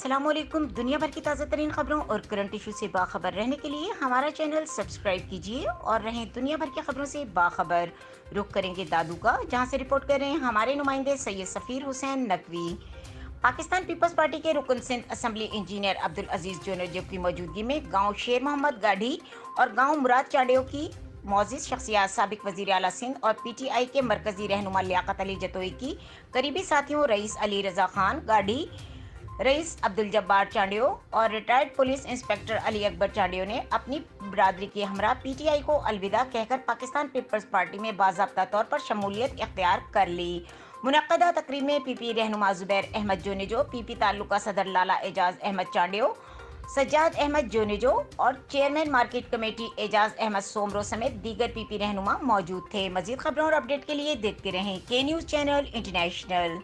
अस्सलाम वालेकुम। दुनिया भर की ताज़ा तरीन खबरों और करंट इशू से बाखबर रहने के लिए हमारा चैनल सब्सक्राइब कीजिए और रहें दुनिया भर की खबरों से बाखबर। रुख करेंगे दादू का, जहां से रिपोर्ट कर रहे हैं हमारे नुमाइंदे सैयद सफ़ीर हुसैन नकवी। पाकिस्तान पीपल्स पार्टी के रुकन सिंध असम्बली इंजीनियर अब्दुल अजीज जोनरजब की मौजूदगी में गांव शेर मोहम्मद गाढ़ी और गांव मुराद चाडियो की मोअज़्ज़िज़ शख्सियात साबिक वज़ीर आला सिंध और पीटीआई के मरकजी रहनुमा लियाकत अली जतोई की करीबी साथियों रईस अली रजा खान गाढ़ी, रईस अब्दुल जब्बार चांडियो और retired police inspector Ali Akbar Chandio ने अपनी बरादरी के हमरा पीटीआई को अलविदा कहकर पाकिस्तान पीपल्स पार्टी में बाज़ाब्ता तौर पर शमूलियत इख्तियार कर ली। मुनक्कदा तकरीब में पीपी रहनुमा जुबैर अहमद जोनेजो, पीपी तालुका सदर लाला एजाज अहमद चांडियो, सज्जाद अहमद जोनेजो और chairman market committee Ejaz Ahmed Soomro समेत दीगर पीपी रहनुमा मौजूद थे। मजीद खबरों और अपडेट के लिए देखते रहें के न्यूज़ चैनल इंटरनेशनल।